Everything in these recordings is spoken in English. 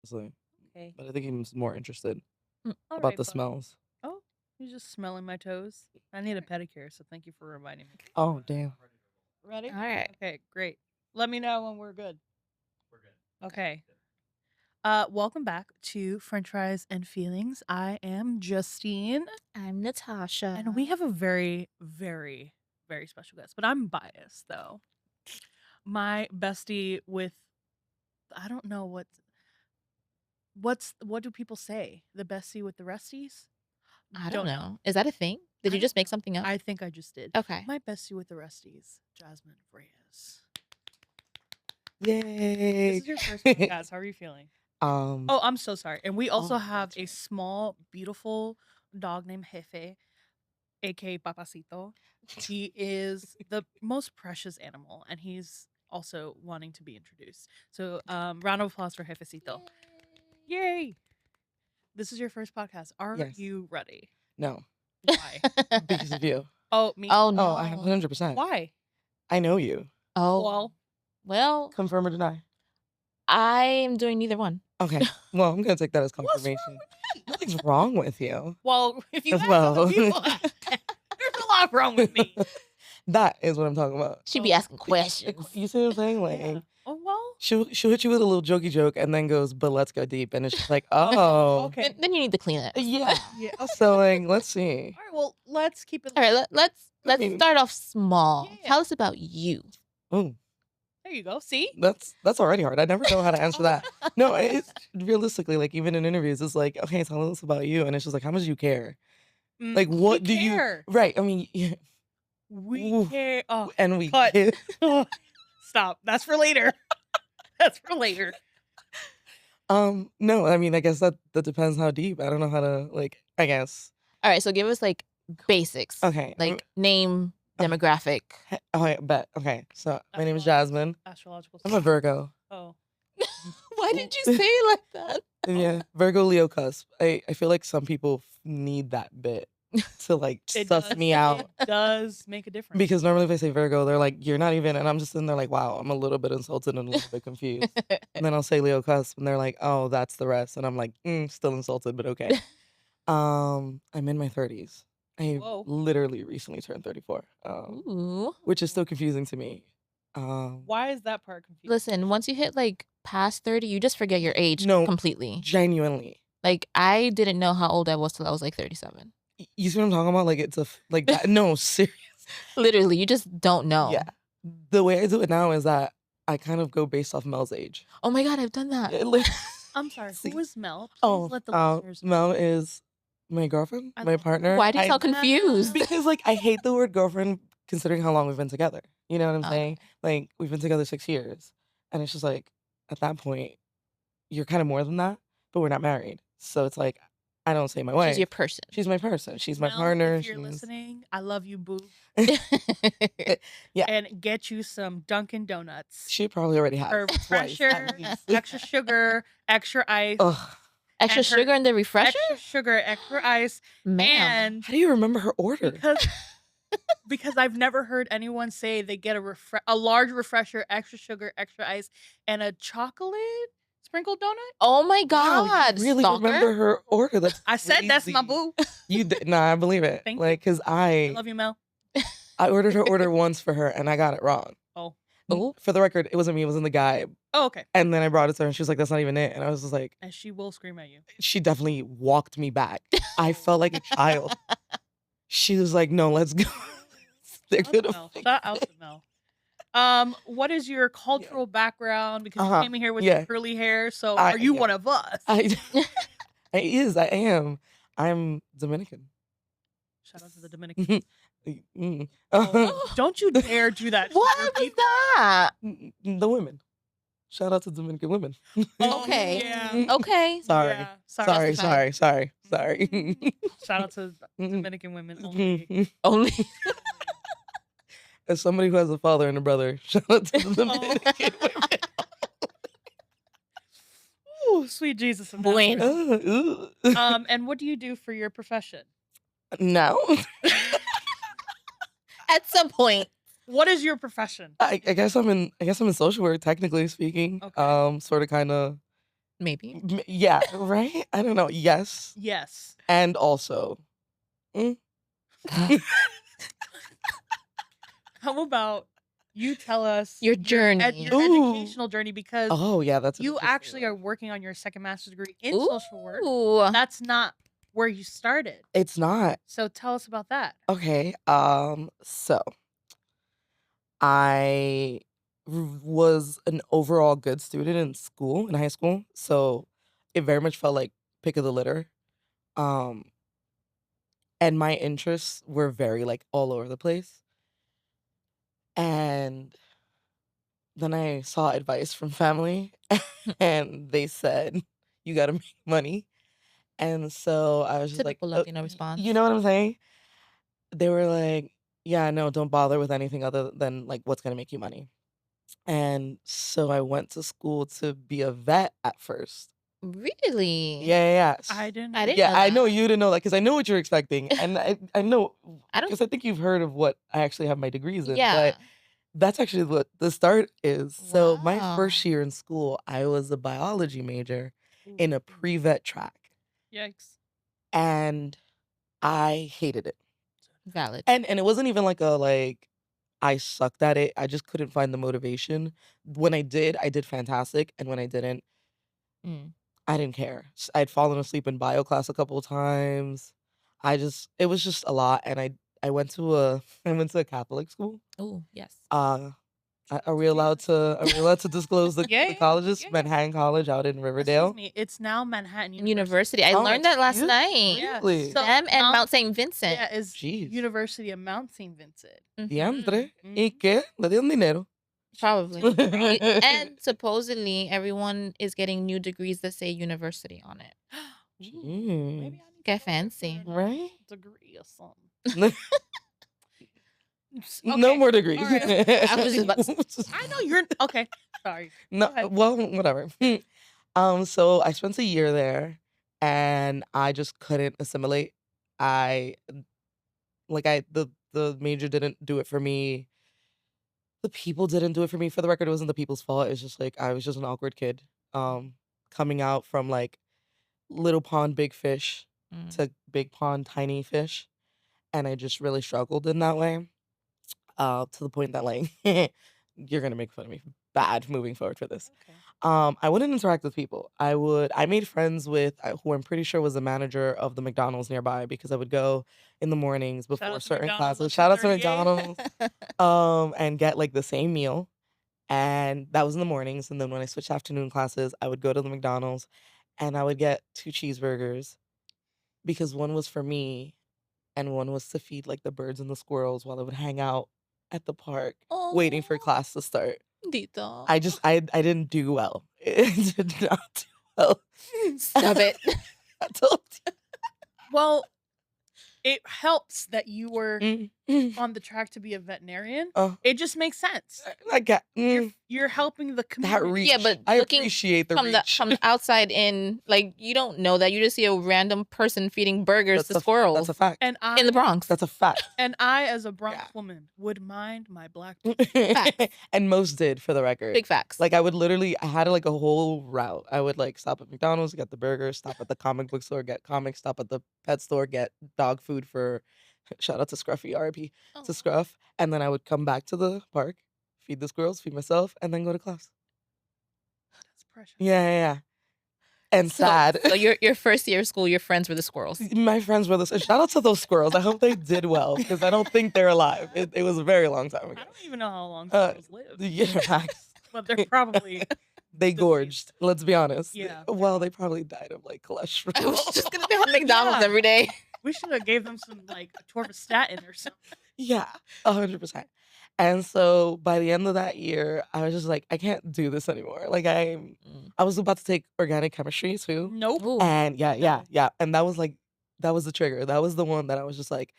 honestly. Okay. But I think he's more interested All about right, the bud. smells. Oh, you're just smelling my toes. I need a pedicure, so thank you for reminding me. Oh, damn. Ready? All right. Okay, great. Let me know when we're good. Okay. Welcome back to French Fries and Feelings. I am Justine, I'm Natasha. and we have a very, very, very special guest. But I'm biased, though. My bestie with, I don't know what do people say? The bestie with the resties? I don't know. Is that a thing? Did I you just don't make know. something up? I think I just did. Okay. My bestie with the resties, Jazmin Reyes. Yay. This is your first podcast. How are you feeling? Oh, Oh, I'm so sorry. And we also have that's a right. small, beautiful dog named Jefe, aka Papacito. He is the most precious animal, and he's also wanting to be introduced. So, round of applause for Jefecito. Yay! This is your first podcast. Are Yes. you ready? No, Why? because of you. Oh, me. Oh Oh, I no. 100%. Why? I know you. Oh. Well, Confirm or deny? I'm doing neither one. Okay. Well, I'm going to take that as What's wrong confirmation. with me? Nothing's wrong with you. Well, if you ask Well. other people, there's a lot wrong with me. That is what I'm talking about. She'd be asking questions. You see what I'm saying? Like, Yeah. Oh well. she'll hit you with a little jokey joke and then goes, but let's go deep. And it's just like, Oh, oh. okay. Then you need to clean it. Yeah. Yeah. Okay. So, like, let's see. All right. Well, let's keep it. All right, let's mean- start off small. Yeah. Tell us about you. Oh, There you go. See? that's already hard. I never know how to answer that. No, it's realistically, like, even in interviews, it's like, okay, tell us about you. And it's just like, how much do you care? Like, what do you... care. Right. I mean, yeah. We Ooh. care. Oh, And we... cut. Stop. That's for later. That's for later. No, I mean, I guess that depends how deep. I don't know how to, like, I guess. All right, so give us like basics. Okay. Like name, demographic. Okay, bet. Okay, so my name is Astrological- Jazmin. Astrological. I'm a Virgo. Oh. Why did you say it like that? Yeah, Virgo Leo cusp. I feel like some people need that bit to like It suss does. me out. It does make a difference. Because normally if I say Virgo, they're like, you're not even, and I'm just in there like, wow, I'm a little bit insulted and a little bit confused. And then I'll say Leo cusp, and they're like, oh, that's the rest, and I'm like, still insulted, but okay. I'm in my 30s. I Whoa. literally recently turned 34, Ooh. which is still confusing to me. Why is that part confusing? Listen, once you hit like past 30, you just forget your age No. completely. Genuinely. Like I didn't know how old I was till I was like 37. You see what I'm talking about? Like it's like that. No, serious. Literally, you just don't know. Yeah. The way I do it now is that I kind of go based off Mel's age. Oh my God, I've done that. I'm sorry. See. Who is Mel? Please Oh, let the listeners know. Mel is my girlfriend, I my love partner. Why do you I- sound confused? Because like I hate the word girlfriend considering how long we've been together. You know what I'm Okay. saying? Like we've been together 6 years. And it's just like at that point, you're kind of more than that, but we're not married. So it's like I don't say my wife. She's your person. She's my person. She's my Mel, partner. If you're listening, I love you, boo. Yeah. And get you some Dunkin' Donuts. She probably already has. Her twice, refresher, at least. extra sugar, extra ice. Ugh. Extra And her- sugar in the refresher? Extra sugar, extra ice. Ma'am. And How do you remember her order? because I've never heard anyone say they get a large refresher, extra sugar, extra ice, and a chocolate sprinkled donut. Oh my Wow, God. you really stalker? remember her order? That's I said that's my crazy. boo. You did, nah, I believe it. Thank like, cause I love you, Mel. I ordered her order once for her and I got it wrong. Oh. Oh. For the record, it wasn't me, it wasn't the guy. Oh, okay. And then I brought it to her and she was like, that's not even it. And I was just like, And she will scream at you. she definitely walked me back. I felt like a child. She was like, no, let's go. They're Shout out to gonna Mel. fix Shout out it. to Mel. What is your cultural background? Because you came in here with your curly hair, so are you one of us? I am. I'm Dominican. Shout out to the Dominican. Mm. Don't you dare do that. to What your was people. that? The women. Shout out to Dominican women. Oh, Okay. yeah. Okay. Sorry. Yeah, Sorry, Justified. sorry. Shout out to Dominican women only. Only. As somebody who has a father and a brother, shout out to the Dominican women. Ooh, sweet Jesus of Bueno. Nazareth. And what do you do for your profession? No. At some point. What is your profession? I guess I'm in social work, technically speaking. Okay. Sort of kind of Maybe. Yeah, right? I don't know. Yes. Yes. And also. Mm. How about you tell us Your journey. your Ooh. educational journey, because Oh, yeah, that's an you interesting actually are one. working on your second master's degree in social work. Ooh. That's not where you started. It's not. So tell us about that. Okay. So I was an overall good student in school, in high school. So it very much felt like pick of the litter. Um, and my interests were very like all over the place. And then I saw advice from family and they said, you got to make money. And so I was just like, Typical Latino response. you know what I'm saying? They were like, yeah, no, don't bother with anything other than like what's going to make you money. And so I went to school to be a vet at first. Really? Yeah. I didn't. I didn't Yeah, know I that. know you didn't know that because I know what you're expecting. And I know, I don't. because I think you've heard of what I actually have my degrees in. Yeah. But that's actually what the start is. So my Wow. first year in school, I was a biology major in a Ooh. pre-vet track. Yikes. And I hated it. Valid. And it wasn't even like I sucked at it. I just couldn't find the motivation. When I did fantastic. And when I didn't, Mm. I didn't care. I'd fallen asleep in bio class a couple of times. It was just a lot. And I went to a I went to a Catholic school. Oh, yes. Are we allowed to disclose the Yeah. colleges? Manhattan College out in Riverdale. Excuse me. It's now Manhattan University. I Oh, learned that last excuse- night. Yeah. Really? So Them and Mount St. Vincent. Yeah, is Jeez. University of Mount St. Vincent. Diantre. Mhm. ¿Y qué? Le dieron dinero. Probably. And supposedly everyone is getting new degrees that say university on it. Ooh, Jeez. maybe I need to Get go fancy. for Right? a degree or something. No Okay, more degrees. all right. I was just about to I know you're okay. Sorry. No, Go ahead. well, whatever. So I spent a year there and I just couldn't assimilate. I the major didn't do it for me. The people didn't do it for me. For the record, it wasn't the people's fault. It's just like I was just an awkward kid. Coming out from like little pond big fish Mm. to big pond tiny fish. And I just really struggled in that way. To the point that like you're gonna make fun of me bad moving forward for this. Okay. I wouldn't interact with people. I made friends with who I'm pretty sure was the manager of the McDonald's nearby because I would go in the mornings Shout before out to certain McDonald's classes. at Shout out to 2:38. McDonald's. And get like the same meal. And that was in the mornings. And then when I switched to afternoon classes, I would go to the McDonald's and I would get 2 cheeseburgers because one was for me and one was to feed like the birds and the squirrels while I would hang out at the park waiting for Oh, class to start. Dito. I didn't do well. It did not do well. Stop it. I told Well, it helps that you were you. on the track to be a veterinarian. Uh, It just makes sense. I got You're helping the that community. reach. Yeah, but I looking appreciate the from reach. the outside in, like you don't know that. You just see a random person feeding burgers to squirrels That's a fact. And I in the Bronx. That's a fact. and I, as a Bronx Yeah. woman, would mind my black. Facts. And most did, for the record. Big facts. Like I had like a whole route. I would like stop at McDonald's, get the burger, stop at the comic book store, get comics, stop at the pet store, get dog food for shout out to Scruffy, RIP to Scruff. And then I would come back to the park, feed the squirrels, feed myself, and then go to class. That's precious. Yeah. And sad. So your first year of school, your friends were the squirrels. My friends were this. Shout out to those squirrels. I hope they did well because I don't think they're alive. It was a very long time I ago. don't even know how long Uh, squirrels live, Yeah, Max. but they're probably. They gorged. Let's be honest. Yeah. Well, they probably died of like cholesterol. I was just gonna be on McDonald's Yeah. every day. We should have gave them some like torvastatin or something. Yeah, 100%. And so by the end of that year, I was just like, I can't do this anymore. Like I was about to take organic chemistry too. Nope. Ooh. And yeah. No. And that was the trigger. That was the one that I was just like,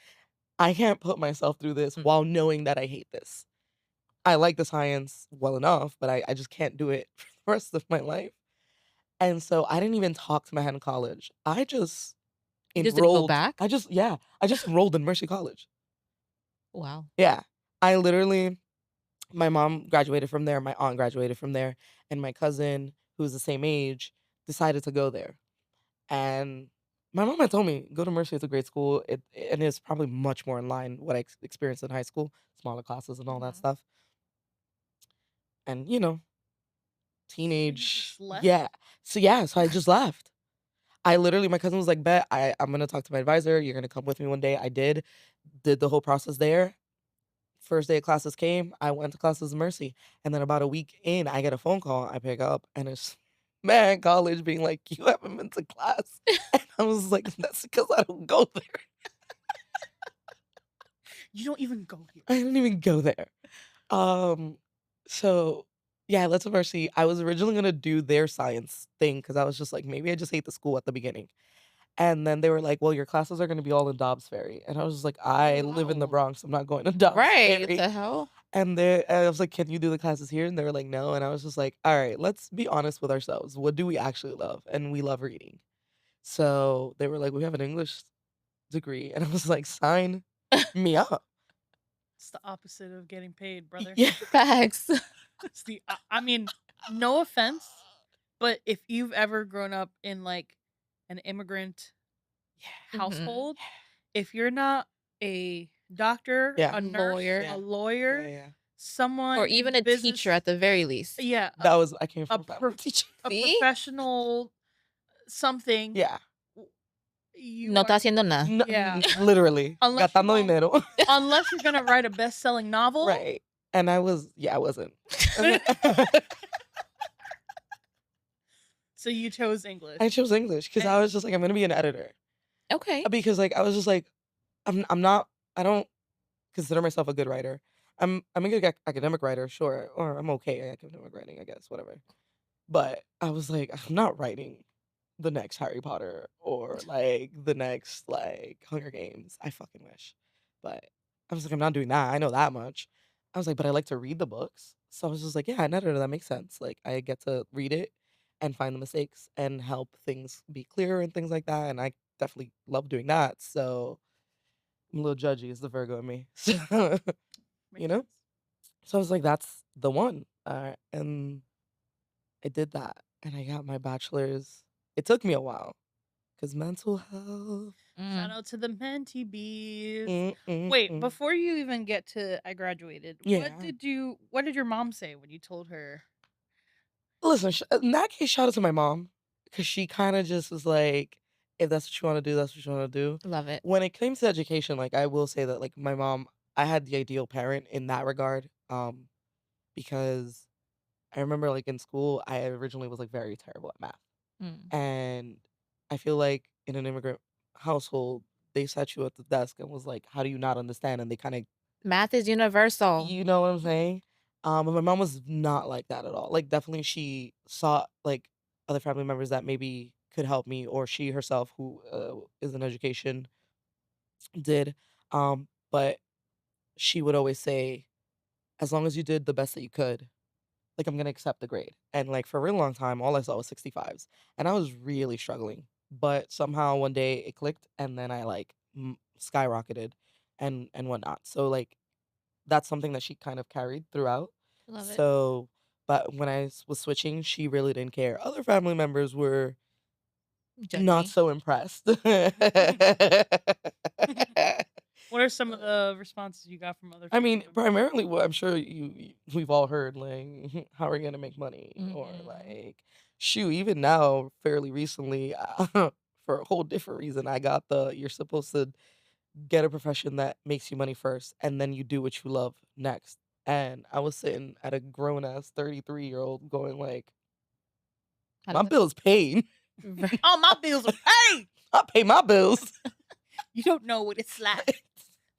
I can't put myself through this while knowing that I hate this. I like the science well enough, but I just can't do it for the rest of my life. And so I didn't even talk to Manhattan College. I just You just didn't go enrolled. back? I just enrolled in Mercy College. Wow. Yeah. I literally, my mom graduated from there, my aunt graduated from there, and my cousin, who's the same age, decided to go there. And my mom had told me, "Go to Mercy, it's a great school. And it's probably much more in line what I experienced in high school, smaller classes and all that Mhm. stuff." And, So you teenage just left? yeah. So I just left. I literally my cousin was like, "Bet, I'm gonna talk to my advisor, you're gonna come with me one day." I did the whole process there. First day of classes came, I went to classes in Mercy, and then about a week in, I get a phone call, I pick up, and it's man college being like, "You haven't been to class." And I was like, "That's because I don't go there." You don't even go here. I didn't even go there. Um, so yeah, let's Mercy. I was originally gonna do their science thing because I was just like, maybe I just hate the school at the beginning. And then they were like, "Well, your classes are gonna be all in Dobbs Ferry." And I was just like, "I live in the Oh. Bronx. I'm not going to Dobbs Right. What Ferry." the hell? And I was like, "Can you do the classes here?" And they were like, "No." And I was just like, "All right, let's be honest with ourselves. What do we actually love?" And we love reading. So they were like, "We have an English degree." And I was like, "Sign me up." It's the opposite of getting paid, brother. Yeah. Facts. It's the I mean, no offense, but if you've ever grown up in like an immigrant Mhm. household, if you're not a doctor, Yeah. a nurse, Lawyer. a Yeah. Yeah. lawyer, Yeah. Or someone in even a teacher business, at the very least. yeah, I came a from a family teacher. a See? professional something, Yeah. w- you No está are, haciendo nada. No, yeah, literally unless you gastando want, dinero. unless you're gonna write a best-selling novel. Right. And I wasn't. And then So you chose I English. chose English because And I was just like, I'm gonna be an editor. Okay. Because like I was just like, I'm not I don't consider myself a good writer. I'm a good academic writer, sure, or I'm okay at academic writing, I guess, whatever. But I was like, I'm not writing the next Harry Potter or like the next like Hunger Games. I fucking wish. But I was like, I'm not doing that. I know that much. I was like, but I like to read the books. So I was just like, yeah, an editor, that makes sense. Like I get to read it and find the mistakes and help things be clearer and things like that. And I definitely love doing that. So I'm a little judgy, is the Virgo in me. So, you makes know? sense. So I was like, that's the one. And I did that. And I got my bachelor's. It took me a while because mental health. Shout Mm. out to the Menti Bees. Mm, mm, Wait, mm. before you even get to I graduated, Yeah. what did your mom say when you told her? Listen, in that case, shout out to my mom because she kind of just was like, if that's what you want to do, that's what you want to do. Love it. When it came to education, like I will say that like my mom, I had the ideal parent in that regard. Because I remember like in school, I originally was like very terrible at math. Mm. And I feel like in an immigrant household, they sat you at the desk and was like, "How do you not understand?" And they kind of, Math is universal. you know what I'm saying? But my mom was not like that at all. Like, definitely, she saw like other family members that maybe could help me, or she herself, who is in education, did. But she would always say, "As long as you did the best that you could, like I'm gonna accept the grade." And like for a really long time, all I saw was 65s, and I was really struggling. But somehow one day it clicked, and then I like skyrocketed, and whatnot. So like that's something that she kind of carried throughout. Love it. So, but when I was switching, she really didn't care. Other family members were not Judgy. so impressed. What are some of the responses you got from other I family mean, members? primarily, what I'm sure we've all heard, like, how are you gonna make money, or Mhm. like, shoot, even now, fairly recently, for a whole different reason, I got the you're supposed to get a profession that makes you money first, and then you do what you love next. And I was sitting at a grown ass 33-year-old going like, How my does bills paid. that Oh, my bills are paid. I pay my bills. You don't know what it's like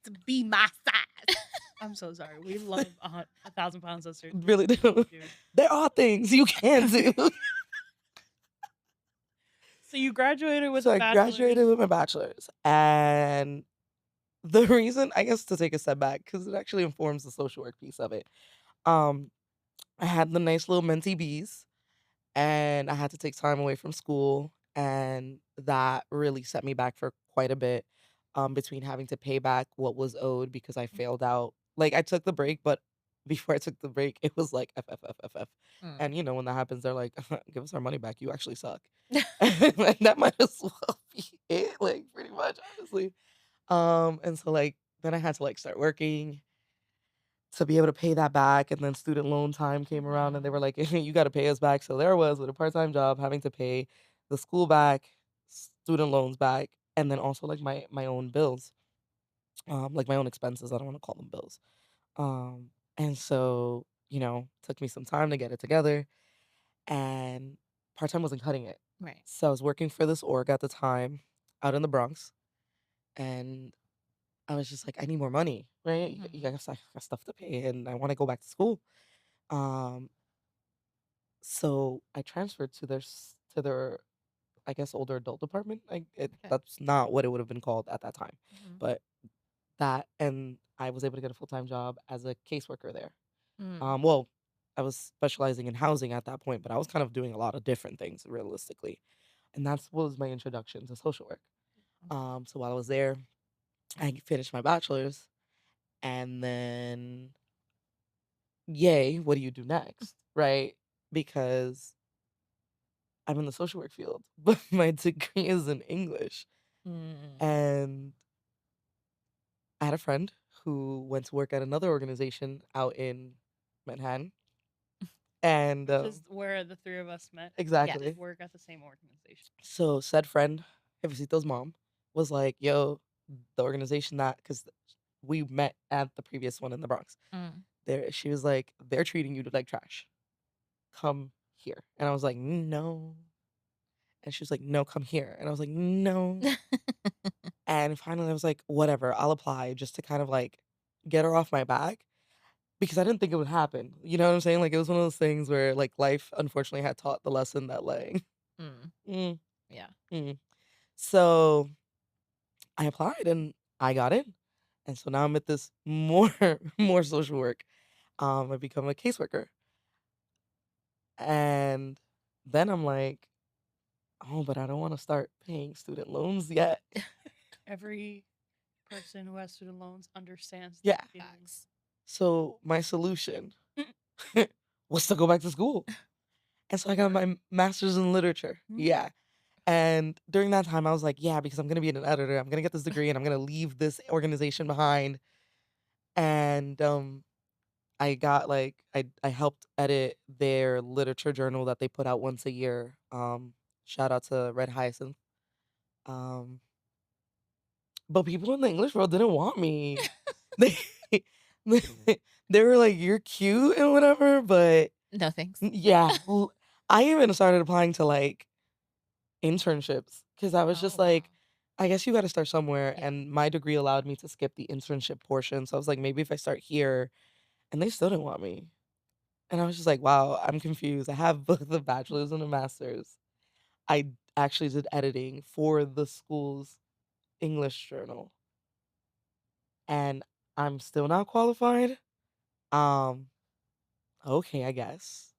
to be my size. I'm so sorry. We love 1,000 pounds of surgery. Really do. Dude. There are things you can do. So you graduated with So a I graduated bachelor's. with my bachelor's, and the reason, I guess, to take a step back, because it actually informs the social work piece of it. Um, I had the nice little mentee bees, and I had to take time away from school, and that really set me back for quite a bit. Between having to pay back what was owed because I failed out. Like I took the break, but before I took the break, it was like F F F F F. Mm. And when that happens, they're like, "Give us our money back. You actually suck." And that might as well be it, like pretty much, honestly. And so like then I had to like start working to be able to pay that back, and then student loan time came around, and they were Mhm. like, "You got to pay us back." So there I was with a part time job, having to pay the school back, student loans back, and then also like my own bills, like my own expenses. I don't want to call them bills. And so took me some time to get it together, and part time wasn't cutting it. Right. So I was working for this org at the time, out in the Bronx, and I was just like, I need more money, right? You Mhm. got stuff to pay, and I want to go back to school. Um, so I transferred to their I guess older adult department. Okay. That's not what it would have been called at that time, Mhm. but that, and I was able to get a full time job as a caseworker there. Mm. Well, I was specializing in housing at that point, but I was kind of doing a lot of different things realistically, and that's was my introduction to social work. Okay. So while I was there, I finished my bachelor's, and then yay, what do you do next, right? Because I'm in the social work field, but my degree is in English. Mm. And I had a friend who went to work at another organization out in Manhattan. And Which is where the three of us met. We Yes. did exactly. work at the same organization. So said friend, Jefecito's mom, was like, yo, the organization that, because we met at the previous one in the Bronx, Mm. there, she was like, they're treating you like trash. Come here. And I was like, no. And she was like, no, come here. And I was like, no. And finally I was like, whatever, I'll apply just to kind of like get her off my back because I didn't think it would happen. You know what I'm saying? Like it was one of those things where like life unfortunately had taught the lesson that like Mm. mm, Yeah. mm. So I applied and I got in. And so now I'm at this more more social work. I become a caseworker. And then I'm like, oh, but I don't want to start paying student loans yet. Every person who has student loans understands Yeah. that feeling. Facts. So my solution was to go back to school. And so I got my master's in literature. Mhm. Yeah. And during that time, I was like, yeah, because I'm going to be an editor. I'm going to get this degree and I'm going to leave this organization behind. And I got like, I helped edit their literature journal that they put out once a year. Shout out to Red Hyacinth. Um, but people in the English world didn't want me. They, they were like, you're cute and whatever, but No thanks. yeah. I even started applying to like internships because I was Oh just wow. like, I guess you got to start somewhere. Yeah. And my degree allowed me to skip the internship portion. So I was like, maybe if I start here, and they still didn't want me. And I was just like, wow, I'm confused. I have both a bachelor's and a master's. I actually did editing for the school's English journal, and I'm still not qualified. Um, okay, I guess.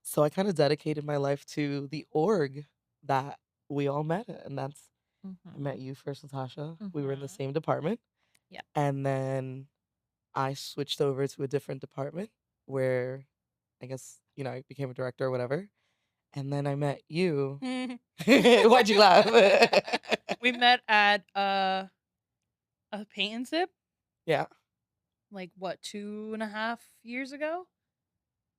So I kind of dedicated my life to the org that we all met at, and that's I met Mhm. you first, Natasha. We were in the Mhm. same department. Yeah. And then I switched over to a different department where I guess, I became a director or whatever. And then I met you. Why'd you laugh? We met at a paint and sip, Yeah. like what, 2.5 years ago?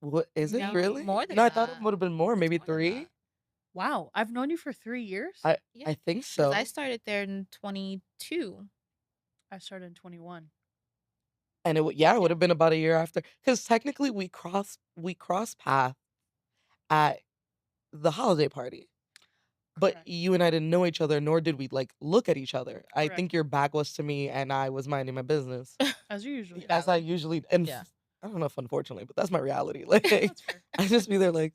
What is it No, No, really? more No, than I thought it that. would have been more, It's maybe more than that. 3. Wow, I've known you for 3 years. Yeah. I think Because I so. started there in 22. I started in 21. And it would Yeah. have been about a year after cuz technically we crossed paths at the holiday party. But Correct. you and I didn't know each other, nor did we like look at each other. I Correct. think your back was to me and I was minding my business. As you usually do. As I Valid. usually and Yeah. I don't know if unfortunately, but that's my reality. Like That's fair. I just be there like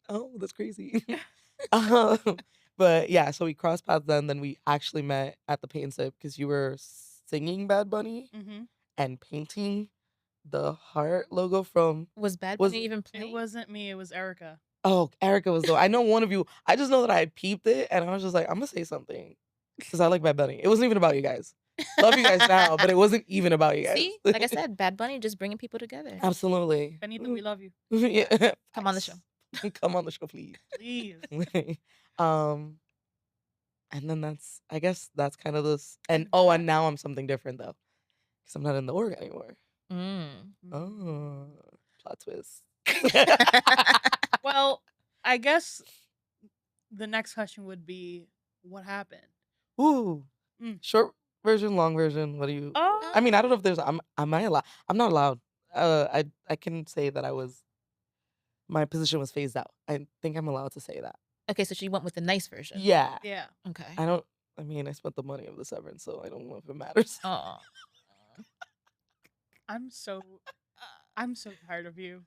oh, that's crazy. um, but yeah, so we crossed paths then we actually met at the paint sip because you were singing Bad Bunny Mhm. and painting the heart logo from Was Bad was Bunny even It playing? wasn't me, it was Erica. oh, Erica was the I know one of you. I just know that I had peeped it and I was just like, I'm gonna say something. Because I like Bad Bunny. It wasn't even about you guys. Love you guys now, but it wasn't even about you guys. See, like I said, Bad Bunny just bringing people together. Absolutely. Benito, we love you. Yeah. Come on the show. Come on the show, please. Please. um, and then I guess that's kind of this. And And and now I'm something different though, because I'm not in the org anymore. Mm. Oh, plot twist. Well, I guess the next question would be, what happened? Ooh, Mm. short version, long version. What do you? Oh, I mean, I don't know if there's. Am I allowed? I'm not allowed. I can say that my position was phased out. I think I'm allowed to say that. Okay, so she went with the nice version. Yeah. yeah. Okay. I mean, I spent the money of the severance, so I don't know if it matters. Oh. I'm so tired of you.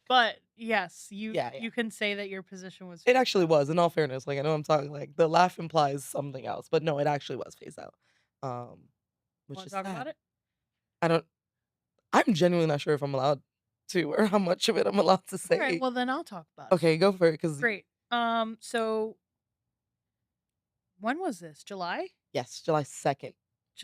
But yes, Yeah. you can say that your position was. It actually was, in all fairness. Like, I know I'm talking like the laugh implies something else, but no, it actually was phased out. Which Want is to talk sad. about it? I don't. I'm genuinely not sure if I'm allowed to, or how much of it I'm allowed to All right. say. Well, then I'll talk about it. Okay, go for it. Because Great. So when was this? July? yes, July 2nd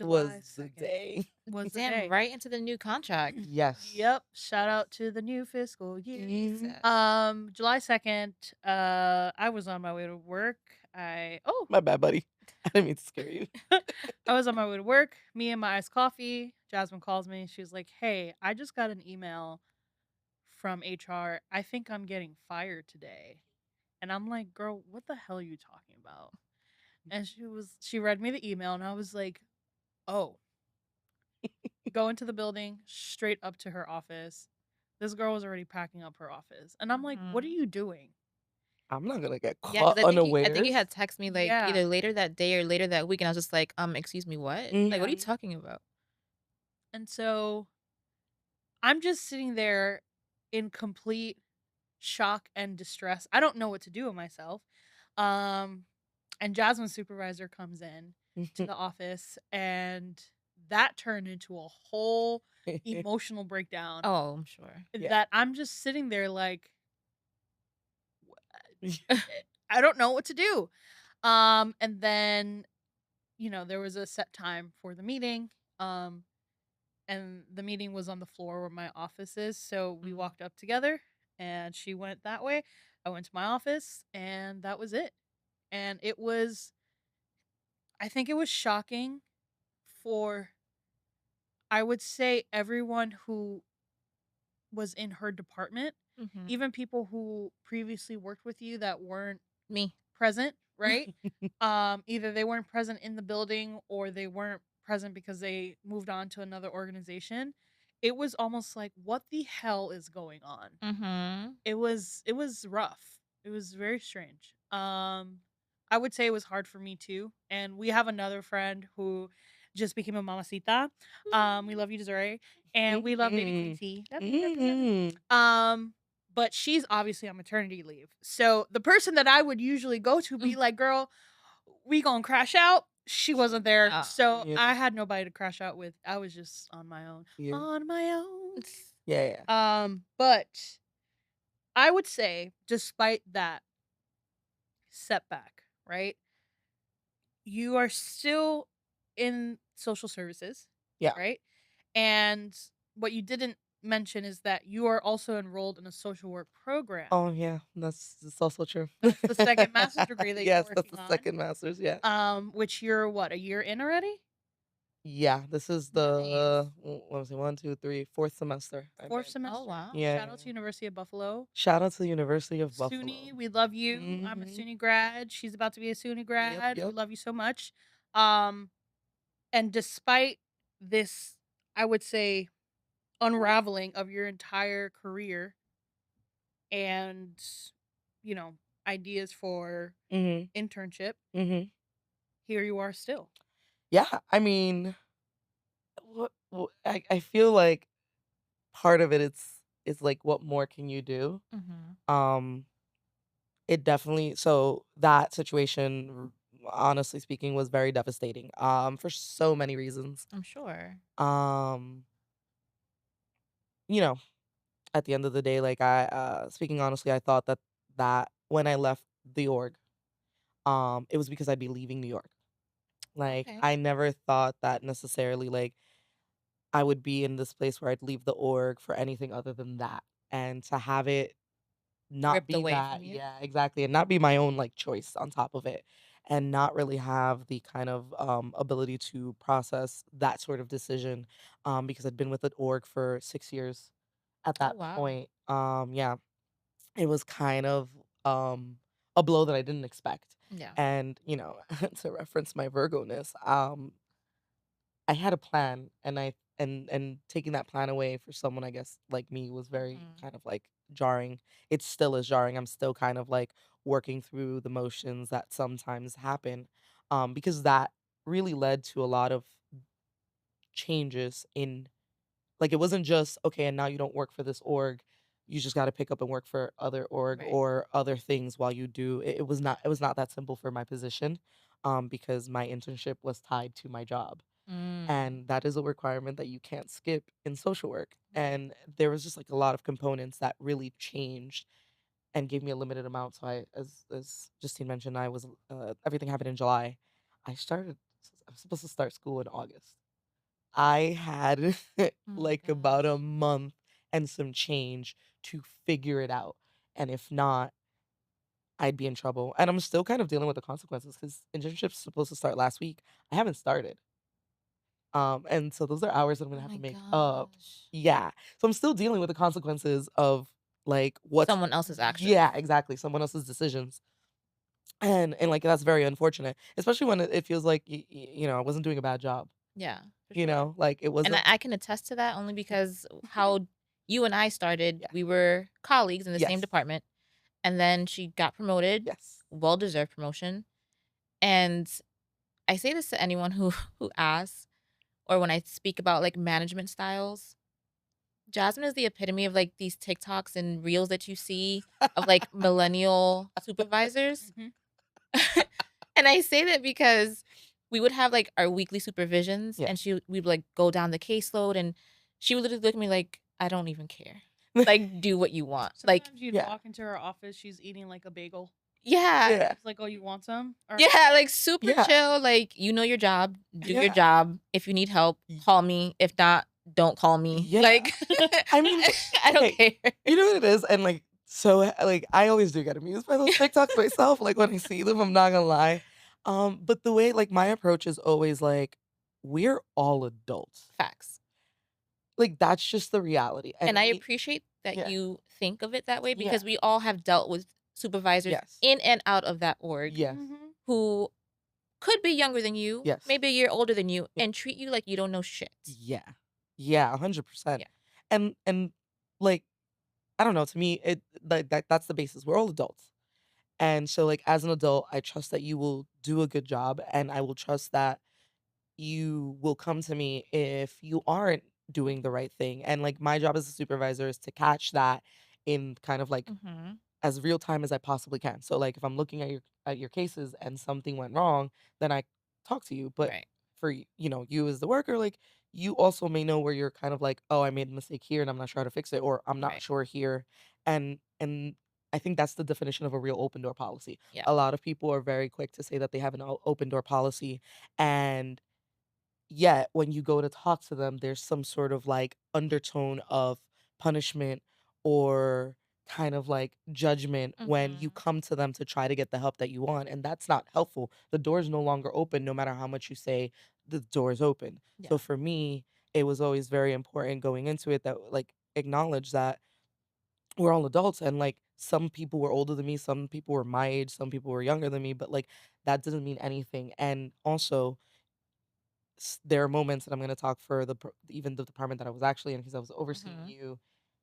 was July the 2nd day. was the Damn, day. right into the new contract. Yes. Yep. Shout out to the new fiscal year. Mhm. Jesus. July 2nd, I was on my way to work. My bad, buddy. I didn't mean to scare you. I was on my way to work, me and my iced coffee. Jasmine calls me. She was like, "Hey, I just got an email from HR. I think I'm getting fired today." And I'm like, "Girl, what the hell are you talking about?" And she read me the email and I was like, "Oh." Go into the building, straight up to her office. This girl was already packing up her office. And I'm like, "What are Mhm. you doing?" I'm not gonna get Yeah, because caught I think you unawares. had text me like Yeah. either later that day or later that week, and I was just like, excuse me, what? Like, what are you Mhm. talking about? And so I'm just sitting there in complete shock and distress. I don't know what to do with myself. Um, and Jasmine's supervisor comes in to the office, and that turned into a whole emotional breakdown Oh, I'm sure. Yeah. that I'm just sitting there like, I don't know what to do. And then, there was a set time for the meeting. And the meeting was on the floor where my office is. So we Mhm. walked up together and she went that way. I went to my office and that was it. And I think it was shocking for, I would say, everyone who was in her department, Mhm. even people who previously worked with you that weren't Me. present, right? Either they weren't present in the building or they weren't present because they moved on to another organization. It was almost like, what the hell is going on? Mhm. It was rough. It was very strange. I would say it was hard for me too. And we have another friend who just became a mamacita. We love you, Desiree, and we love baby Mhm. Quincy. Mhm. But she's obviously on maternity leave. So the person that I would usually go to be like, "Girl, we gonna crash out." She wasn't there, Ah. so Yeah. I had nobody to crash out with. I was just on my own. Yeah. On my own. Yeah. But I would say, despite that setback, right? You are still in social services, Yeah. right? And what you didn't mention is that you are also enrolled in a social work program. Oh yeah, that's also true. That's the second master's degree that you're Yes, that's working the on. second master's. Yeah. Which you're what, a year in already? Yeah, this is Nice. what was it? 1, 2, 3, fourth semester. I'm Fourth in. Oh, semester. wow. Yeah. Shout out to University of Buffalo. Shout out to the University of Buffalo. SUNY, we love you. I'm a Mhm. SUNY grad. She's about to be a SUNY Yep. grad. We Yep. love you so much. Um, and despite this, I would say, unraveling of your entire career and, you know, ideas for Mhm. internship, Mhm. here you are still. Yeah. I mean, I feel like part of it's like what more can you do? Mhm. Um, it definitely so that situation, honestly speaking, was very devastating. For so many reasons. I'm sure. Um, you know, at the end of the day, like speaking honestly, I thought that when I left the org, it was because I'd be leaving New York. Like, Okay. I never thought that necessarily, like, I would be in this place where I'd leave the org for anything other than that, and to have it not Ripped be away from that. you. Yeah, exactly, and not be my own, like, choice on top of it, and not really have the kind of, ability to process that sort of decision, because I'd been with the org for 6 years at Oh that wow. point. Yeah, it was kind of, a blow that I didn't expect, Yeah. and, to reference my Virgo-ness, I had a plan, and taking that plan away for someone, I guess, like me was very Mhm. kind of, like, jarring. It still is jarring. I'm still kind of, like, working through the motions that sometimes happen, because that really led to a lot of changes in, like, it wasn't just, "Okay, and now you don't work for this org. You just gotta pick up and work for other org Right. or other things while you do." It was not that simple for my position, because my internship was tied to my job. Mm. And that is a requirement that you can't skip in social work. Right. And there was just like a lot of components that really changed and gave me a limited amount. So as Justine mentioned, I was everything happened in July. I was supposed to start school in August. I had Oh my like about a gosh. month and some change to figure it out. And if not, I'd be in trouble. And I'm still kind of dealing with the consequences because internship's supposed to start last week. I haven't started. And so those are hours that I'm Oh gonna have to my make up. gosh. Yeah. So I'm still dealing with the consequences of, like, what's Someone else's yeah, actions. exactly, someone else's decisions. And, like, that's very unfortunate, especially when it feels like, I wasn't doing a bad job, Yeah, for sure. Like, it And I, wasn't. I can attest to that only because how you and I started, Yeah. we were colleagues in the same Yes. department. And then she got promoted, Yes. well deserved promotion. And I say this to anyone who who asks, or when I speak about like management styles. Jasmine is the epitome of like these TikToks and reels that you see of like millennial supervisors. Mhm. And I say that because we would have like our weekly supervisions Yeah. and we'd like go down the caseload and she would literally look at me like, I don't even care. Like, do what you want. Like, Sometimes you'd Yeah. walk into her office, she's eating like a bagel. yeah. Yeah. She's like, "Oh, you want some?" Or Yeah, like super Yeah. chill. Like, you know your job, do your Yeah. job. If you need help, Y call me. If not, don't call me. yeah. Like, I mean, but I don't okay, care. you know what it is? And, like, so, like, I always do get amused by those TikToks myself, like, when I see them, I'm not gonna lie. But the way, like, my approach is always, like, we're all adults. Facts. Like, that's just the reality, and And I we appreciate that yeah, you think of it that way yeah, because we all have dealt with supervisors yes, in and out of that org yes, Mhm. who could be younger than you, yes, maybe a year older than you, yeah, and treat you like you don't know shit. yeah, yeah, 100%. Yeah. And, like, I don't know, to me, that's the basis, we're all adults, and so, like, as an adult, I trust that you will do a good job, and I will trust that you will come to me if you aren't doing the right thing. And like my job as a supervisor is to catch that in kind of like Mhm. as real time as I possibly can. So like if I'm looking at your cases and something went wrong, then I talk to you. But Right. for you as the worker, like you also may know where you're kind of like, oh, I made a mistake here and I'm not sure how to fix it, or I'm not Right. sure here. And I think that's the definition of a real open door policy. Yeah. A lot of people are very quick to say that they have an open door policy, and yet, when you go to talk to them, there's some sort of like undertone of punishment or kind of like judgment when you Mhm. come to them to try to get the help that you want. And that's not helpful. The door is no longer open, no matter how much you say the door is open. So Yeah. for me, it was always very important going into it that like acknowledge that we're all adults, and like some people were older than me, some people were my age, some people were younger than me, but like that doesn't mean anything. And also, there are moments that I'm gonna talk for even the department that I was actually in, because I was overseeing Mhm. you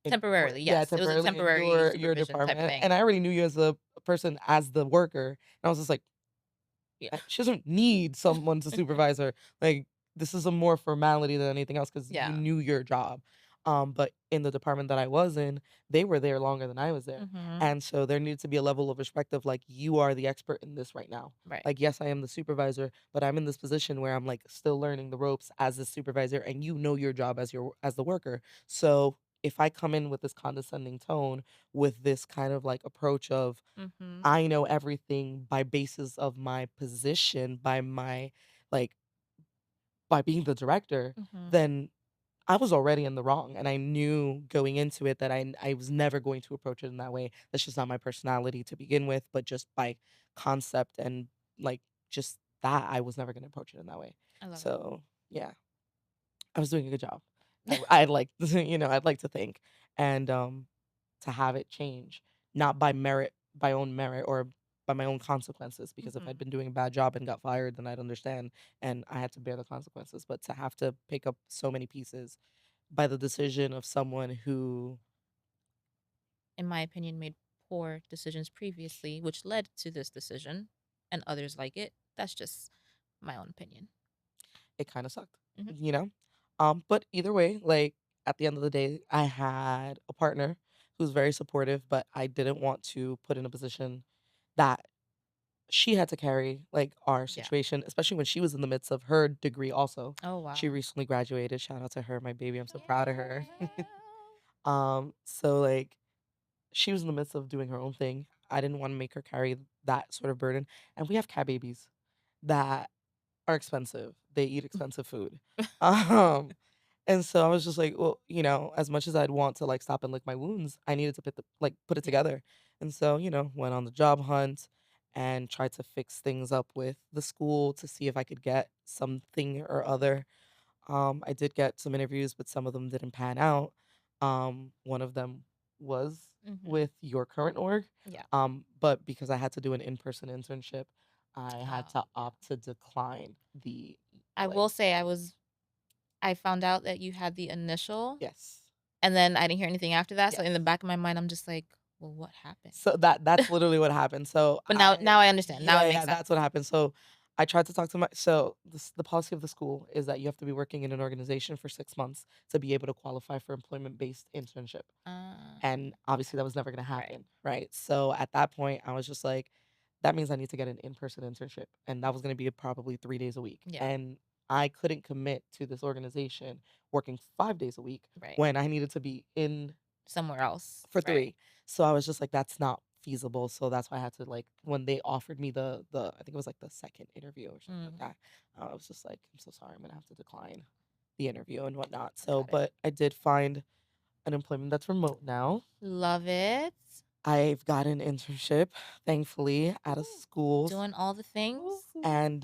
Temporarily, yes. It was a temporarily in temporary your supervision type department, thing. and I already knew you as a person, as the worker, and I was just like, Yeah. She doesn't need someone to supervise her. Like, this is a more formality than anything else because you Yeah. knew your job. But in the department that I was in, they were there longer than I was there. Mhm. And so there needed to be a level of respect of like, you are the expert in this right now. Right. Like, yes, I am the supervisor, but I'm in this position where I'm like still learning the ropes as the supervisor, and you know your job as the worker. So if I come in with this condescending tone, with this kind of like approach of Mhm. I know everything by basis of my position, by my like by being the director, Mhm. then I was already in the wrong, and I knew going into it that I was never going to approach it in that way. That's just not my personality to begin with, but just by concept and like just that, I was never going to approach it in that way. I love it. So yeah, I was doing a good job. I'd like, I'd like to think, and to have it change, not by merit, by own merit, or by my own consequences. Because if I'd Mhm. been doing a bad job and got fired, then I'd understand, and I had to bear the consequences. But to have to pick up so many pieces by the decision of someone who In my opinion, made poor decisions previously, which led to this decision, and others like it. That's just my own opinion. it kind of sucked, Mhm. you know? But either way, like at the end of the day, I had a partner who's very supportive, but I didn't want to put in a position that she had to carry like our Yeah. situation, especially when she was in the midst of her degree also. Oh She wow. recently graduated. Shout out to her, my baby. I'm so proud of her. Yeah. So like she was in the midst of doing her own thing. I didn't want to make her carry that sort of burden. And we have cat babies that are expensive. They eat expensive food. Um, and so I was just like, well, as much as I'd want to like stop and lick my wounds, I needed to put it Yeah. together. And so, went on the job hunt and tried to fix things up with the school to see if I could get something or other. I did get some interviews, but some of them didn't pan out. One of them was Mhm. with your current org. Yeah. But because I had to do an in-person internship, I had Oh to yeah. opt to decline the I like will say I found out that you had the initial, yes. and then I didn't hear anything after that. So Yes. in the back of my mind, I'm just like, well, what happened? So that's literally what happened. So But now I understand. Now it yeah, makes sense. that's what happened. So I tried to talk to the policy of the school is that you have to be working in an organization for 6 months to be able to qualify for employment based internship. And obviously that was never going to Right. happen, right? So at that point, I was just like, that means I need to get an in-person internship, and that was going to be probably 3 days a week, Yeah. and I couldn't commit to this organization working 5 days a week Right. when I needed to be in Somewhere else. for Right. 3. So I was just like, that's not feasible. So that's why I had to like when they offered me the I think it was like the second interview or something like Mm, that. I was just like, I'm so sorry, I'm gonna have to decline the interview and whatnot. So, got it. but I did find an employment that's remote now. Love it. I've got an internship, thankfully, at a Ooh, school, doing all the things. and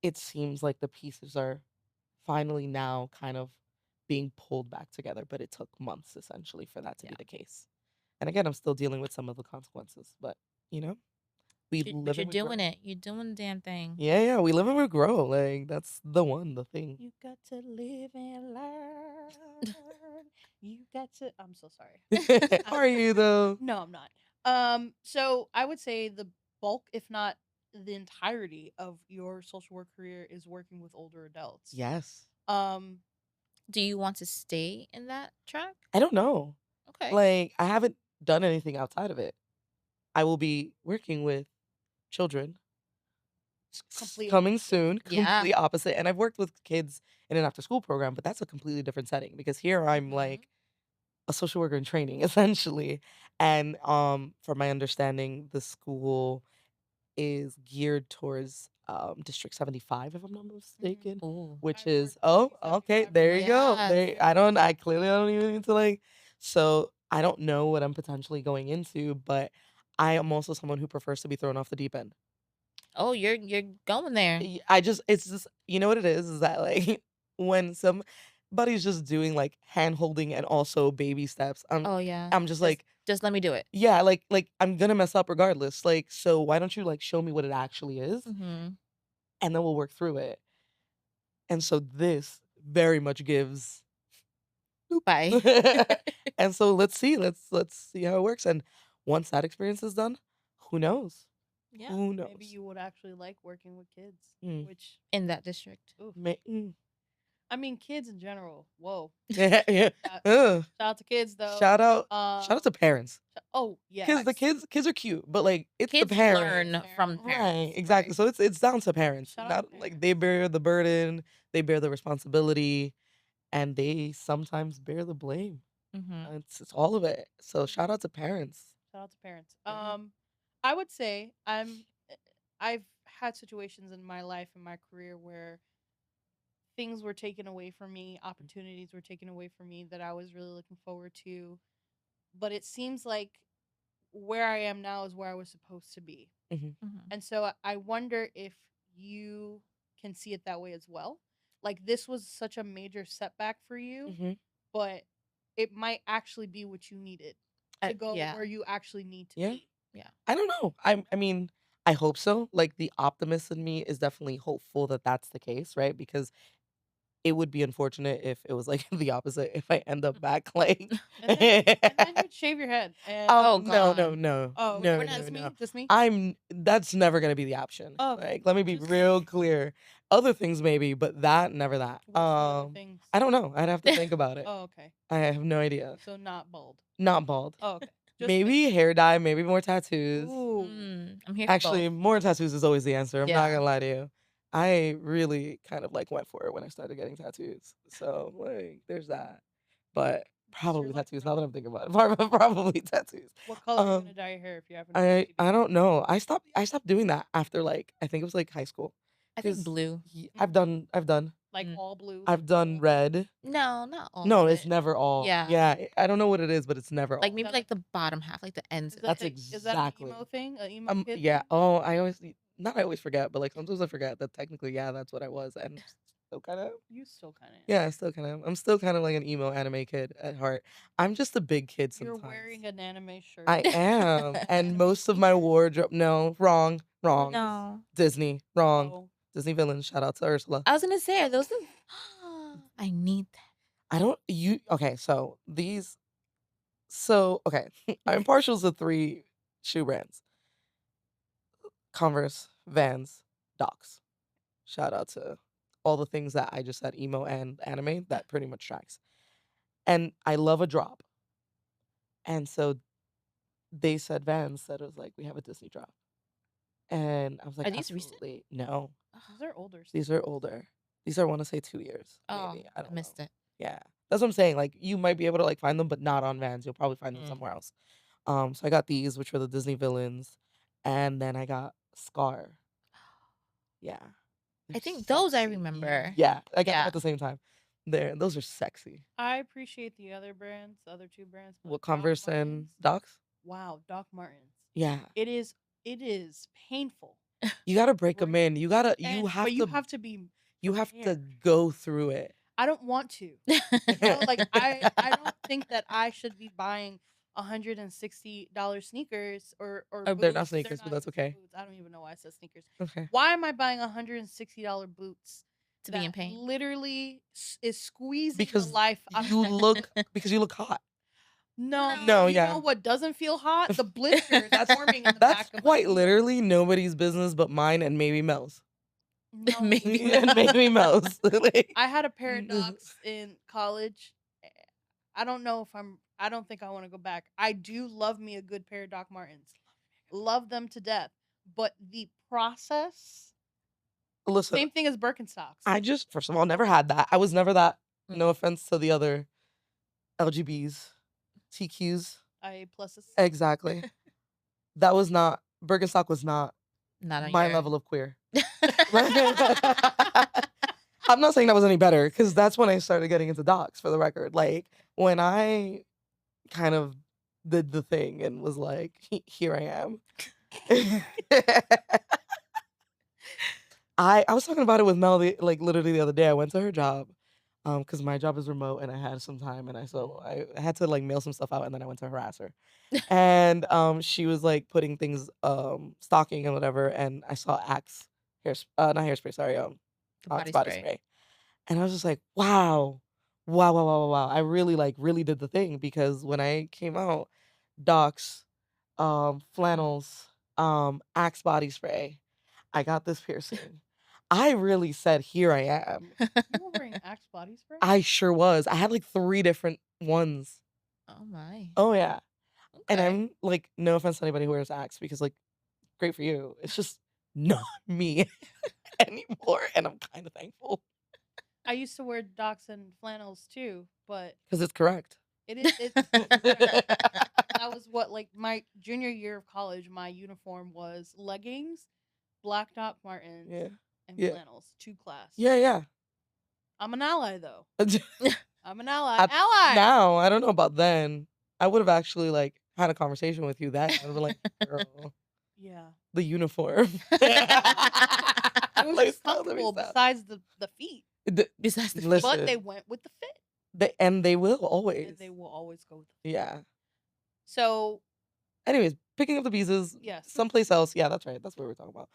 it seems like the pieces are finally now kind of being pulled back together. But it took months essentially for that to be Yeah. the case. And again, I'm still dealing with some of the consequences, but you know, we But live you're and we grow. doing it. You're doing the damn thing. Yeah, yeah, we live and we grow. Like that's the thing. You got to live and learn. You got to. I'm so sorry. Are you though? No, I'm not. So I would say the bulk, if not the entirety, of your social work career is working with older adults. Yes. Um, Do you want to stay in that track? I don't know. Okay. Like I haven't done anything outside of it. I will be working with children it's complete coming opposite. soon, Yeah. complete opposite. And I've worked with kids in an after school program, but that's a completely different setting because here I'm Mhm. like a social worker in training essentially. And from my understanding, the school is geared towards District 75, if I'm not mistaken, Ooh. which I've worked is with oh, District okay, 75 for there you like go. 10 Yes. There years. I clearly I don't even need to like so I don't know what I'm potentially going into, but I am also someone who prefers to be thrown off the deep end. Oh, you're going there. I just it's just you know what it is that like when somebody's just doing like hand holding and also baby steps, Oh yeah. I'm just Just like, just let me do it. yeah, like I'm gonna mess up regardless. Like, so why don't you like show me what it actually is Mhm. and then we'll work through it. And so this very much gives Bye. and so let's see how it works. And once that experience is done, who knows? Yeah. Who Maybe knows? you would actually like working with kids, Mm. which, In that district. oof. Mm. I mean, kids in general. Whoa. Yeah, yeah. Shout, Ugh. shout out to kids though. Shout out Um, to parents. oh yeah, Cause the Facts. kids are cute, but like it's the Kids parent. learn from Right, parents. exactly. Right. So it's down to parents. shout out to Not like parents. they bear the burden, they bear the responsibility, and they sometimes bear the blame. Mhm. It's all of it. So shout out to parents. Shout out to parents. Yeah. I would say I've had situations in my life and my career where things were taken away from me, opportunities were taken away from me that I was really looking forward to. But it seems like where I am now is where I was supposed to be. Mhm. Mhm. And so I wonder if you can see it that way as well. Like this was such a major setback for you, Mhm. but it might actually be what you needed to go Yeah. where you actually need to Yeah. be. Yeah. I don't know. I mean, I hope so. Like the optimist in me is definitely hopeful that that's the case, right? Because it would be unfortunate if it was like the opposite. If I end up back like, And then you'd shave your head. And Oh no, no, god. no, oh, We're no, not no, no. just me. That's never gonna be the option. Oh, okay. Like, let me be Just real clear. Other things maybe, but that never that. what's the other things? I don't know. I'd have to think about it. Oh, okay. I have no idea. So not bald. Not bald. Oh, okay. Just Maybe hair dye, maybe more tattoos. Ooh. I'm here for Actually, both. more tattoos is always the answer. I'm not Yeah. gonna lie to you. I really kind of like went for it when I started getting tattoos. So like, there's that. But What's your probably life tattoos. right Now that now? I'm thinking about it, probably tattoos. What color are you gonna Um, dye your hair if you haven't I OCD? don't know. I stopped doing that after like I think it was like high school. I think Cause blue. Like Mm. all blue. I've done red. No, not all No, of it's it. never all. Yeah. Yeah, I don't know what it is, but it's never Like all. maybe like the bottom half, like the ends Is of that That's it. is that an exactly. emo thing? An emo kid Yeah. thing? Oh, I always forget, but like sometimes I forget that technically, yeah, that's what I was, and still kind of. You still kind of. Yeah, still kind of. I'm still kind of like an emo anime kid at heart. I'm just a big kid You're sometimes. wearing an anime shirt. I am, and Anime most of my t-shirt. wardrobe. No, wrong, wrong. No. Disney, wrong. Oh, Disney villains. Shout out to Ursula. I was gonna say, are those the I need I don't. You okay? So these. So okay, I'm partial to three shoe brands: Converse, Vans, Docs. Shout out to all the things that I just said, emo and anime. That pretty much tracks. And I love a drop. And so they said Vans said it was like we have a Disney drop, and I was Are like, these recent? absolutely no. these are older. These are older. These are, I want to say, 2 years, Oh, maybe. I I don't know. missed it. Yeah, that's what I'm saying. Like you might be able to like find them, but not on Vans. You'll probably find them Mm. somewhere else. So I got these, which were the Disney villains, and then I got Scar. Yeah, they're I think those I sexy. remember. Yeah, I got them Yeah. at the same time. Those are sexy. I appreciate the other brands, the other two brands, but What, Doc Converse and Martens. Docs? Wow, Doc Martens. Yeah, It is painful. you gotta break them in. You gotta, But you have to be you have to prepared. go through it. I don't want to. You know, like I don't think that I should be buying $160 sneakers or They're boots. not sneakers, but that's okay. Boots. I don't even know why I said sneakers. Okay. Why am I buying $160 boots To be in that pain. literally is squeezing Because the life out you of me? look because you look hot. No, No, you yeah. know what doesn't feel hot? The blisters That's forming in the that's back of my quite heel. literally nobody's business but mine and maybe Mel's. No. Maybe And maybe Mel's. Like, I had a pair of Docs in college. I don't know if I don't think I want to go back. I do love me a good pair of Doc Martens. Love them to death. But the process, listen, same thing as Birkenstocks. I just first of all never had that. I was never that. No Mm. offense to the other LGBs, TQs. IA pluses. Exactly. That was not Birkenstock was not Not on my your level of queer. I'm not saying that was any better because that's when I started getting into docs, for the record. Like when I kind of did the thing and was like, here I am. I was talking about it with Mel like literally the other day. I went to her job because my job is remote and I had some time and I had to like mail some stuff out and then I went to harass her. And she was like putting things stocking and whatever and I saw Axe not hairspray, sorry, The Axe body body spray. spray. And I was just like, wow. Wow, wow, wow, wow, wow. I really like really did the thing because when I came out, Docs, flannels, Axe body spray, I got this piercing. I really said, here I am. You were wearing Axe body spray? I sure was. I had like 3 different ones. Oh my. Oh yeah. And Okay. I'm like, no offense to anybody who wears Axe because like, great for you. It's just not me anymore. And I'm kind of thankful I used to wear Docs and flannels too, but because it's correct. it's that was what like my junior year of college. My uniform was leggings black Doc Martens Yeah. and Yeah. flannels to class. Yeah. I'm an ally, though. Yeah. I'm an ally. At Ally! now, I don't know about then. I would have actually, like, had a conversation with you then. I'd be like, "Girl, Yeah. the uniform." It was Like, just stop, let me comfortable stop. besides the feet. The Besides the feet. But they listen, went with the fit. they will And always. they will always go with the fit. Yeah. So, Anyways, picking up the pieces yes. someplace else. Yeah, that's right. That's what we're talking about.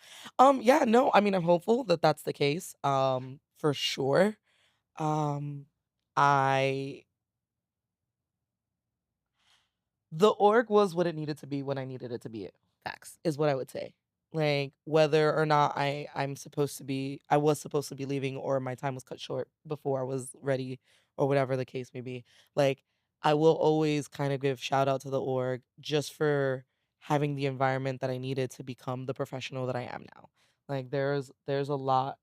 Yeah, no, I mean, I'm hopeful that that's the case. For sure. Um, I the org was what it needed to be when I needed it to be. Facts. Is what I would say. Like, whether or not I was supposed to be leaving or my time was cut short before I was ready or whatever the case may be. Like, I will always kind of give shout out to the org just for having the environment that I needed to become the professional that I am now. Like, there's a lot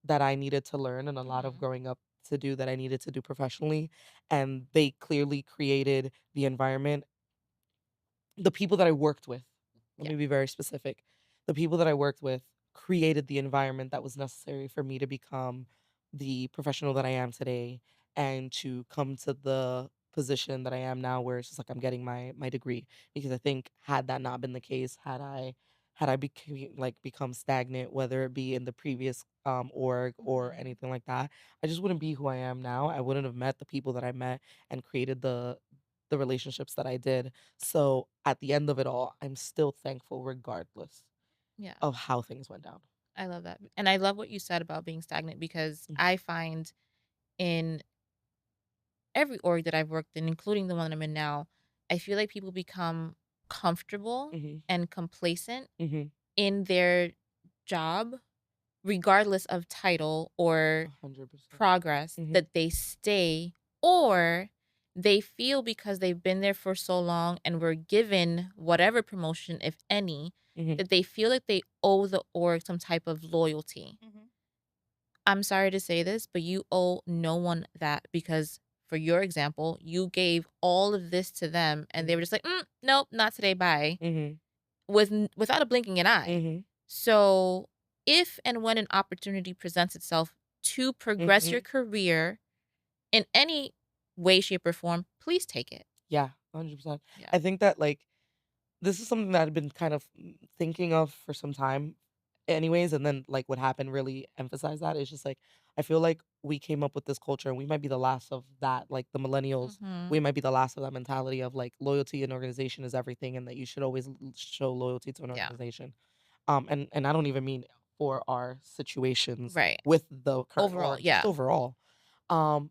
that I needed to learn and a lot of Mhm. growing up to do that I needed to do professionally, and they clearly created the environment. The people that I worked with, let Yeah. me be very specific. The people that I worked with created the environment that was necessary for me to become the professional that I am today and to come to the position that I am now where it's just like I'm getting my degree. Because I think had that not been the case, become stagnant, whether it be in the previous org or Mhm. anything like that, I just wouldn't be who I am now. I wouldn't have met the people that I met and created the relationships that I did. So at the end of it all, I'm still thankful regardless Yeah. of how things went down. I love that. And I love what you said about being stagnant because Mhm. I find in every org that I've worked in, including the one I'm in now, I feel like people become comfortable Mhm. and complacent Mhm. in their job, regardless of title or 100%. progress, Mhm. that they stay, or they feel because they've been there for so long and were given whatever promotion, if any, Mhm. that they feel like they owe the org some type of loyalty. Mhm. I'm sorry to say this, but you owe no one that because, for your example, you gave all of this to them and they Mhm. were just like, nope, not today, bye, Mhm. without a blinking an eye. Mhm. So, if and when an opportunity presents itself to progress your Mhm. career in any way, shape, or form, please take it. Yeah, 100%. Yeah. I think that like this is something that I've been kind of thinking of for some time anyways, and then like what happened really emphasized that. It's just like I feel like we came up with this culture and we might be the last of that, like the millennials, Mhm. we might be the last of that mentality of like loyalty and organization is everything and that you should always show loyalty to an Yeah. organization. And I don't even mean for our situations Right. with the current Overall, org, just yeah. overall. Um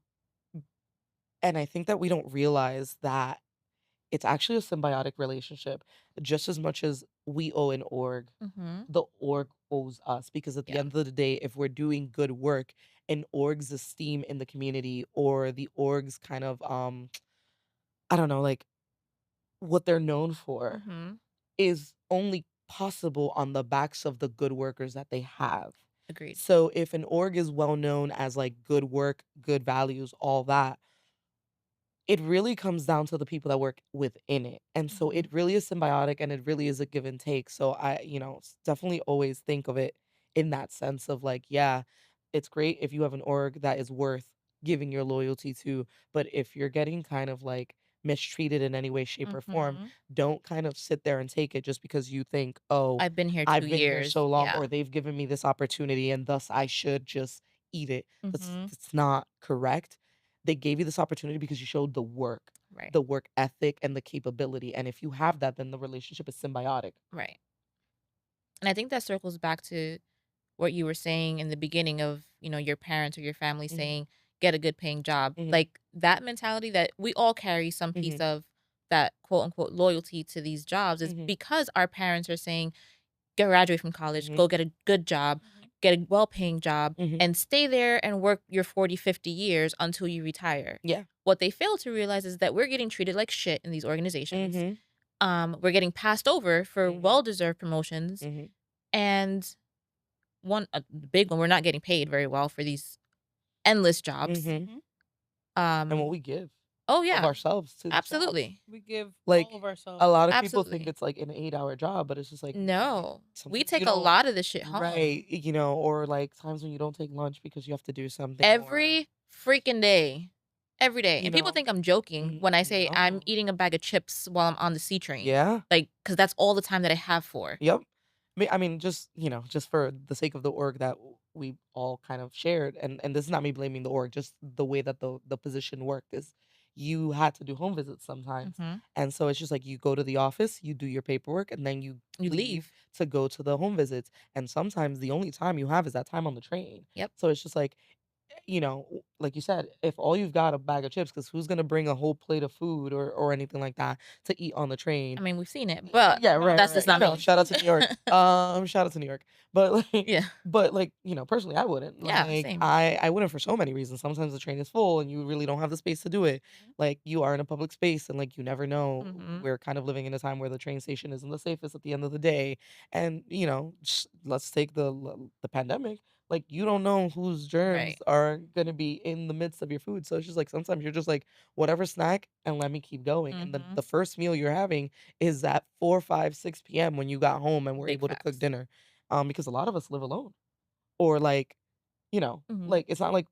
and I think that we don't realize that it's actually a symbiotic relationship just as much as we owe an org, Mhm. the org owes us because at the Yeah. end of the day, if we're doing good work, an org's esteem in the community or the org's kind of I don't know, like what they're known for Mhm. is only possible on the backs of the good workers that they have. Agreed. So if an org is well known as like good work, good values, all that, it really comes down to the people that work within it. And so it Mhm. really is symbiotic and it really is a give and take. So definitely always think of it in that sense of like, yeah, it's great if you have an org that is worth giving your loyalty to. But if you're getting kind of like mistreated in any way, shape, or form, Mhm. don't kind of sit there and take it just because you think, oh, I've been here 2 I've been here years. so long Yeah. or they've given me this opportunity and thus I should just eat it. Mhm. That's not correct. They gave you this opportunity because you showed Right. the work ethic and the capability. And if you have that, then the relationship is symbiotic. Right. And I think that circles back to what you were saying in the beginning of, your parents or your family Mhm. saying, get a good paying job. Mhm. Like that mentality that we all carry some piece Mhm. of that quote unquote loyalty to these jobs is Mhm. because our parents are saying, graduate from college, Mhm. go get a good job, Mhm. get a well paying job, Mhm. and stay there and work your 40, 50 years until you retire. Yeah. What they fail to realize is that we're getting treated like shit in these organizations. Mhm. We're getting passed over for Mhm. well deserved promotions. Mhm. And the big one, we're not getting paid very well for these endless jobs. Mhm. Mhm. And what Um, we give. Oh, of yeah. ourselves to these jobs. Absolutely. We give all of Like, a ourselves. lot of people think Absolutely. it's, like, an 8-hour job, but it's just, like, No. We sometimes you take a don't. lot of this shit home. Right, or, like, times when you don't take lunch because you have to do something or, Every freaking day. Every day. you And people know think I'm joking when I say I'm no. eating a bag of chips while I'm on the C train. Yeah. Like, because that's all the time that I have for. Yep. I mean, just just for the sake of the org that we all kind of shared, and this is not me blaming the org, just the way that the position worked is you had to do home visits sometimes, Mhm. and so it's just like you go to the office, you do your paperwork, and then you You leave leave. to go to the home visits, and sometimes the only time you have is that time on the train. Yep. So it's just like like you said, if all you've got a bag of chips, because who's gonna bring a whole plate of food or anything like that to eat on the I train? mean, we've seen it, but Yeah, right, that's right, just right. not me. Shout out to New York. Shout out to New York. But like, Yeah. personally, I wouldn't. Yeah, Like, same. I wouldn't for so many reasons. Sometimes the train is full and you really don't have the space to do it. Mhm. Like, you are in a public space and like you never know. Mhm. We're kind of living in a time where the train station isn't the safest at the end of the day. And just, let's take the pandemic. Like, you don't know whose germs Right. are gonna be in the midst of your food. So it's just like sometimes you're just like, whatever snack and let me keep going. And the Mhm. first meal you're having is at 4, 5, 6 p.m. when you got home and were Big able to cook facts. dinner. Because a lot of us live alone. Or like, Mhm. like it's not like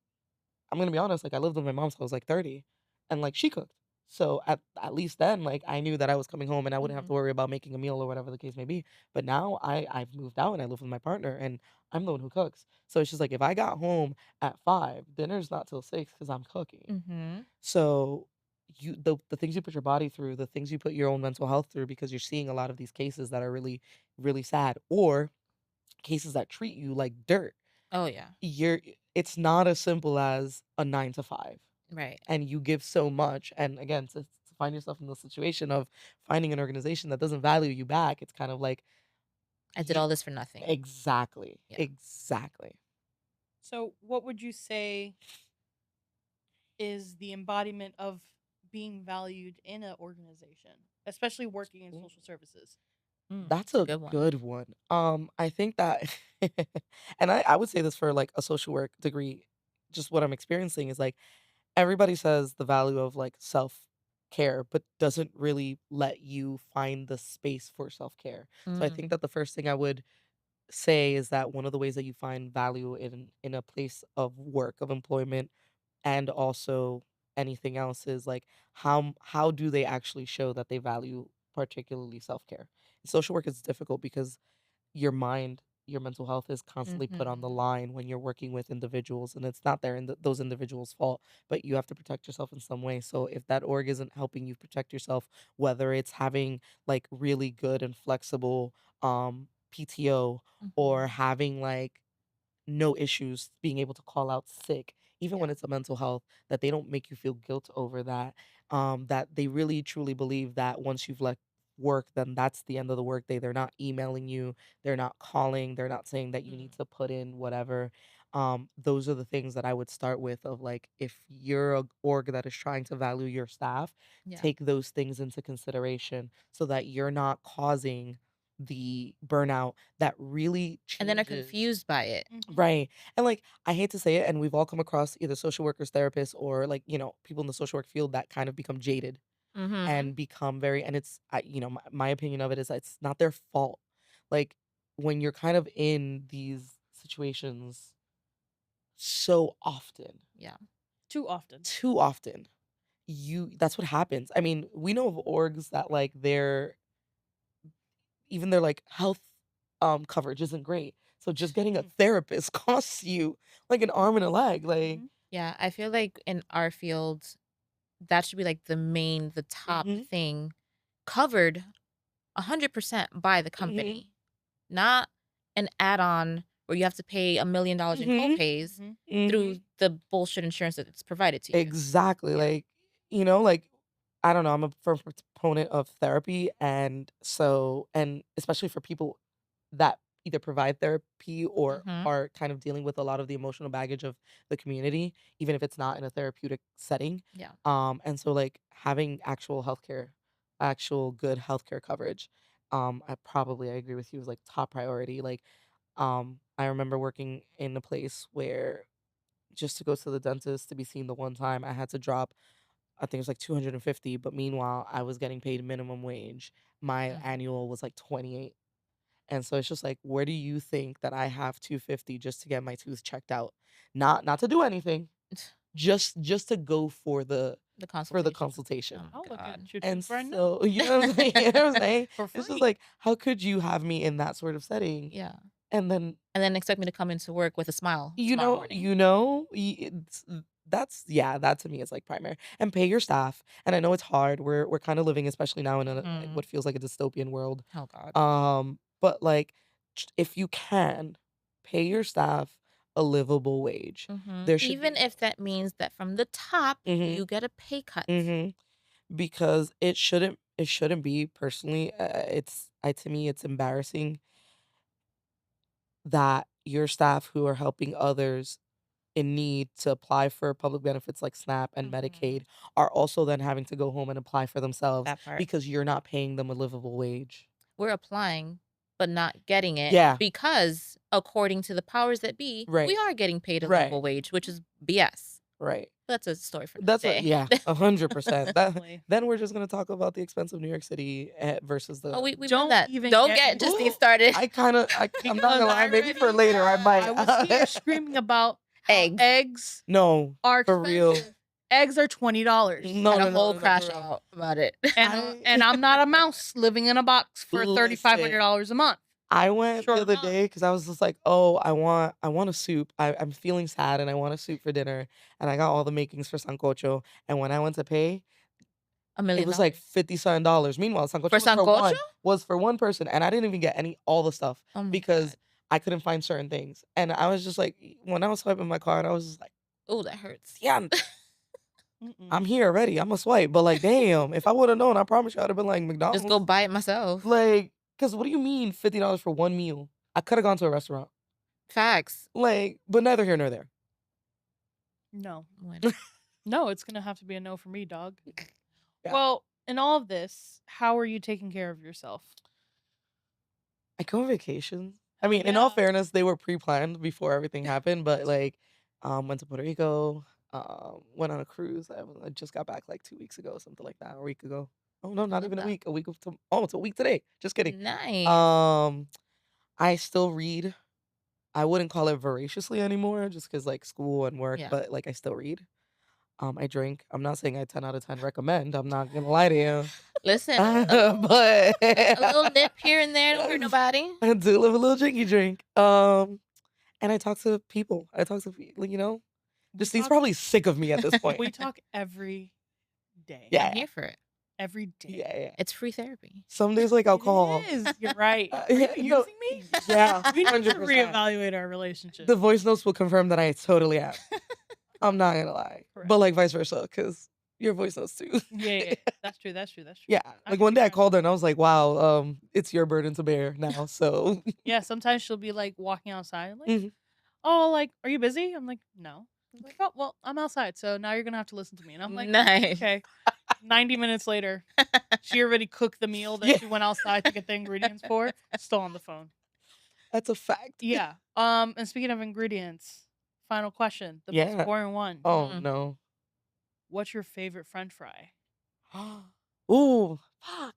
I'm gonna be honest, like I lived with my mom till I was like 30 and like she cooked. So at least then, like I knew that I was coming home and I wouldn't have to Mhm. worry about making a meal or whatever the case may be. But now I've moved out and I live with my partner and I'm the one who cooks. So it's just like if I got home at 5, dinner's not till 6 because I'm cooking. Mhm. So the things you put your body through, the things you put your own mental health through because you're seeing a lot of these cases that are really, really sad or cases that treat you like dirt. Oh, yeah. It's not as simple as a 9 to 5. Right. And you give so much. And again, to find yourself in the situation of finding an organization that doesn't value you back, it's kind of like I did you all this for nothing. exactly. Yeah. Exactly. So, what would you say is the embodiment of being valued in an organization, especially working in social services? That's It's a a good one. good one. I think that and I would say this for like a social work degree, just what I'm experiencing is like everybody says the value of like self-care, but doesn't really let you find the space for self-care. So I think Mm. that the first thing I would say is that one of the ways that you find value in a place of work, of employment, and also anything else is like how do they actually show that they value particularly self-care. Social work is difficult because your mind, your mental health is constantly put on the Mhm. line when you're working with individuals, and it's not those individuals' fault, but you have to protect yourself in some way. So if that org isn't helping you protect yourself, whether it's having like really good and flexible PTO or Mhm. having like no issues being able to call out sick, even when Yeah. it's a mental health, that they don't make you feel guilt over that. That they really truly believe that once you've left work, then that's the end of the workday. They're not emailing you, they're not calling, they're not saying that you need Mm. to put in whatever. Those are the things that I would start with of like if you're a org that is trying to value your staff, Yeah. take those things into consideration so that you're not causing the burnout that really And then are changes. confused by it. Mhm. Right. And like I hate to say it, and we've all come across either social workers, therapists, or like, people in the social work field that kind of become jaded Mhm. and become very and it's my opinion of it is that it's not their fault. Like when you're kind of in these situations so often, Yeah. Too often. too often, that's what happens. I mean, we know of orgs that like even their like health coverage isn't great. So just getting a Mm. therapist costs you like an arm and a leg. Like Mhm. Yeah, I feel like in our field, that should be like the top mhm. thing covered 100% by the Mhm. company, not an add-on where you have to pay $1,000,000 in Mhm. co-pays Mhm. Mhm. through the bullshit insurance that it's provided to you. Exactly. Yeah. Like I don't know, I'm a firm proponent of therapy and especially for people that either provide therapy or Mhm. are kind of dealing with a lot of the emotional baggage of the community, even if it's not in a therapeutic setting. Yeah. And so like having actual good healthcare coverage, I agree with you is like top priority. Like I remember working in a place where just to go to the dentist to be seen the one time, I had to drop I think it was like 250, but meanwhile, I was getting paid minimum wage. My Mhm. annual was like 28. And so it's just like, where do you think that I have 250 just to get my tooth checked out? Not to do anything, just to go The for the consultation. Oh consultation. my I'll look at god. your And tooth right now so, you know what I'm saying? You know what I'm saying? for It's just free. like, how could you have me in that sort of setting? Yeah. And then, And then expect me to come into work with a smile you tomorrow know, morning. you know, that's yeah, that to me is like primary. And pay your staff. And I know it's hard. We're kind of living, especially now, in what Mhm. feels like a dystopian world. Oh god. But like, if you can, pay your staff a livable wage. There should Even be. if that means that from the top Mhm. you get a pay cut. Mhm. Because it shouldn't be personally. To me it's embarrassing that your staff who are helping others in need to apply for public benefits like SNAP and Mhm. Medicaid are also then having to go home and apply for themselves That part. because you're not paying them a livable wage. We're applying but not getting it Yeah. because according to the powers that be, we Right. are getting paid a Right. livable wage, which is BS. Right. That's a story for another That's what, day. yeah, 100%. That Definitely. then we're just gonna talk about the expense of New York City versus Oh, the. we've done Don't that. even Don't get get me Justine Ooh, started. I'm not because gonna lie, I maybe for already later I might. I was here screaming about how Eggs. eggs No, are for real. expensive. Eggs are $20. No, Had a no, no, whole no, no, for crash real. out about it. And I'm not a mouse living in a box for Listen, $3,500 a month. I went the Sure other not. day because I was just like, oh, I want a soup. I'm feeling sad and I want a soup for dinner. And I got all the makings for sancocho. And when I went to pay, $1 it million was like $50 something. Meanwhile, for sancocho sancocho? was for one person, and I didn't even get all the stuff Oh my god. because I couldn't find certain things. And I was just like, when I was swiping my card, I was just like, Oh, that hurts. yeah, Mm-mm. I'm here already. I'm a swipe. But like, damn, if I would have known, I promise you I'd have been like Just go McDonald's. buy it myself. Like, cause what do you mean $50 for one meal? I could have gone to a restaurant. Facts. Like, but neither here nor there. No. Bueno. No, it's gonna have to be a no for me, dog. Yeah. Well, in all of this, how are you taking care of yourself? I go on vacations. I Hell mean, in all yeah. fairness, they were pre-planned before everything happened, but like, went to Puerto Rico, went on a cruise. I just got back like 2 weeks ago, something like that, a week ago. Oh no, not Love even a that. week. It's a week today. Just kidding. Nice. Um, I still read. I wouldn't call it voraciously anymore, just because like school and work, Yeah. but like I still read. I drink. I'm not saying I 10 out of 10 recommend. I'm not gonna lie to you. Listen, But a little nip here and there don't hurt nobody. I do love a little drinky drink. And I talk to people. I talk to people, We Justine's talk probably sick of me at this point. we talk every day. I'm Yeah. here for it. Every day. Yeah. It's free therapy. Some days like I'll call. It is. You're right. Are Yeah, you no, using me? yeah, We need to 100%. reevaluate our relationship. The voice notes will confirm that I totally am. I'm not gonna lie. Correct. But like vice versa, because your voice notes too. Yeah. That's true. Yeah. Like one day I called her and I was like, wow, it's your burden to bear now. So Yeah, sometimes she'll be like walking outside, like, Mhm. oh, like, are you busy? I'm like, no. I'm like, oh, well, I'm outside, so now you're gonna have to listen to me. And I'm like, Nice. okay. 90 minutes later, she already cooked the meal that Yeah. she went outside to get the ingredients for. Still on the phone. That's a fact. Yeah. And speaking of ingredients, final question, the most Yeah. boring one. Oh Mm. no. What's your favorite French fry? Ooh, fuck.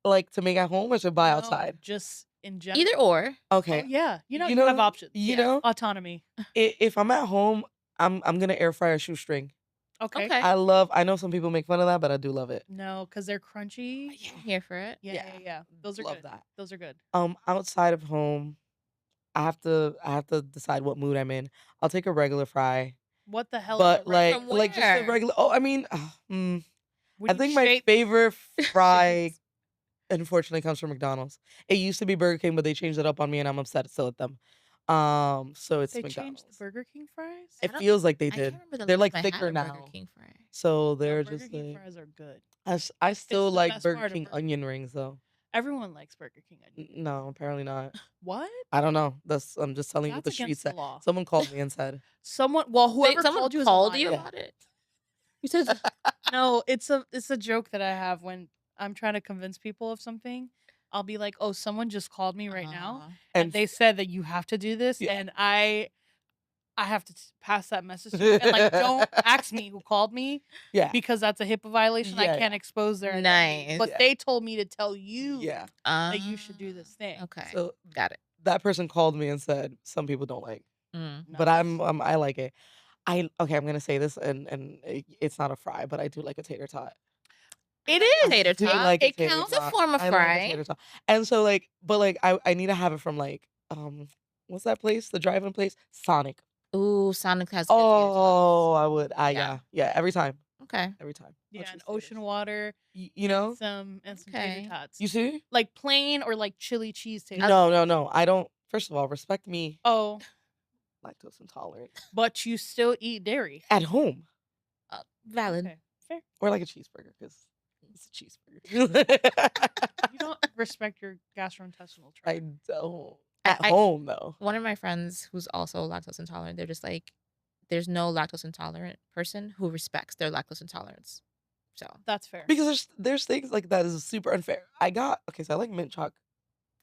Like to make at home or to buy No, outside? just in general. Either or. Okay. Oh, yeah. You You have know- options. You Yeah. know, Autonomy. if I'm at home, I'm gonna air fry a shoestring. Okay. Okay. I know some people make fun of that, but I do love it. No, because they're crunchy. I'm here for it. Yeah. Those are Love good. that. Those are good. Outside of home, I have to decide what mood I'm in. I'll take a regular fry, What the hell? but is a regular From like just a where? regular. Oh, I mean, Would I you think my shape- favorite fry, unfortunately, comes from McDonald's. It used to be Burger King, but they changed it up on me, and I'm upset still at them. So it's They changed McDonald's. the Burger King fries? It feels like they I did. can't remember the They're last like time I had thicker a Burger now, King fry. so No, they're Burger just King like. fries are good. I still the like best Burger part of King Burger onion rings though. Everyone likes Burger King onion. No, apparently not. What? I don't know. I'm just telling you what the That's street against the said. law. Someone called me and said, Whoever Someone called you is a called liar. you Yeah. about it? You said no. It's a joke that I have when I'm trying to convince people of something. I'll be like, "Oh, someone just called me right now, and and they said that you have to do this." Yeah. And I I have to pass that message to you. And like, don't ask me who called me Yeah. because that's a HIPAA violation. I Yeah, can't expose their identity. Nice. But Yeah. they told me to tell you Yeah. that you should do this thing. Okay. So Got it. that person called me and said some people don't like, but Nice. I like it. Okay, I'm gonna say this, and it's not a fry, but I do like a tater tot. It I is. tater Do tot. like a It tater counts a tot. form of I like a fry. tater tot. And so like, but like I need to have it from like what's that place? The drive-in place? Sonic. Ooh, Sonic has good tater Oh, tots. I would. Yeah. Yeah, every time. Okay. Every time. Yeah, Let's and just say ocean this. water You know? and some Okay. tater tots. You see? Like plain or like chili cheese tater. No. I don't. First of all, respect me. Oh, Lactose intolerant. but you still eat dairy. At home. Valid. Okay, fair. Or like a cheeseburger, because it's a cheeseburger. You don't respect your gastrointestinal tract. I don't. At home, though. One of my friends who's also lactose intolerant, they're just like, there's no lactose intolerant person who respects their lactose intolerance. So That's fair. Because there's things like that is super unfair. So I like mint chalk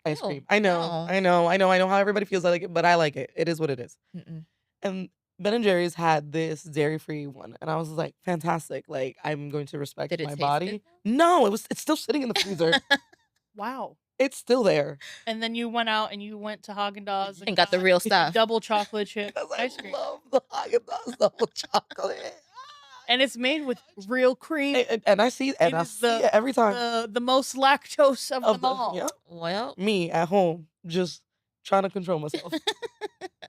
ice Oh, cream. I know how everybody feels like it, but I like it. It is what it is. Mm-mm. And Ben and Jerry's had this dairy-free one, and I was like, fantastic. Like, I'm going to respect Did it my taste body. good? No, it's still sitting in the freezer. Wow. It's still there. And then you went out and you went to Haagen-Dazs And got the real stuff. double chocolate chip Because ice I cream. love the Haagen-Dazs double chocolate. And it's made with real cream. And I see it every time. The most lactose of them all. Yeah. Well, Me at home, just trying to control myself.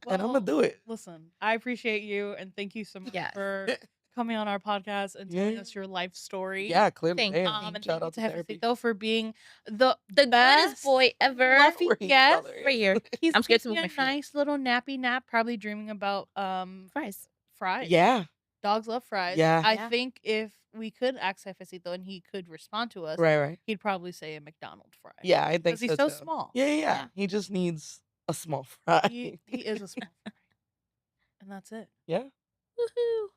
And I'm gonna do it. Listen, I appreciate you and thank you so much Yes. for coming on our podcast and telling Yeah. us your life story. Yeah, clearly. Thank Damn. you. And Shout thank you out to to therapy. Jefecito for being the the best goodest boy ever. fluffy Where he guest. color Right here. He's I'm scared to taking move my a feet. nice little nappy nap, probably dreaming about Fries. fries. Yeah. Dogs love fries. Yeah. I Yeah. think if we could ask Jefecito and he could respond to us, Right. he'd probably say a McDonald's fry. Yeah, I think Because he's so so too. small. Yeah. Yeah. He just needs a small fry. He is a small fry. And that's it. Yeah. Woohoo.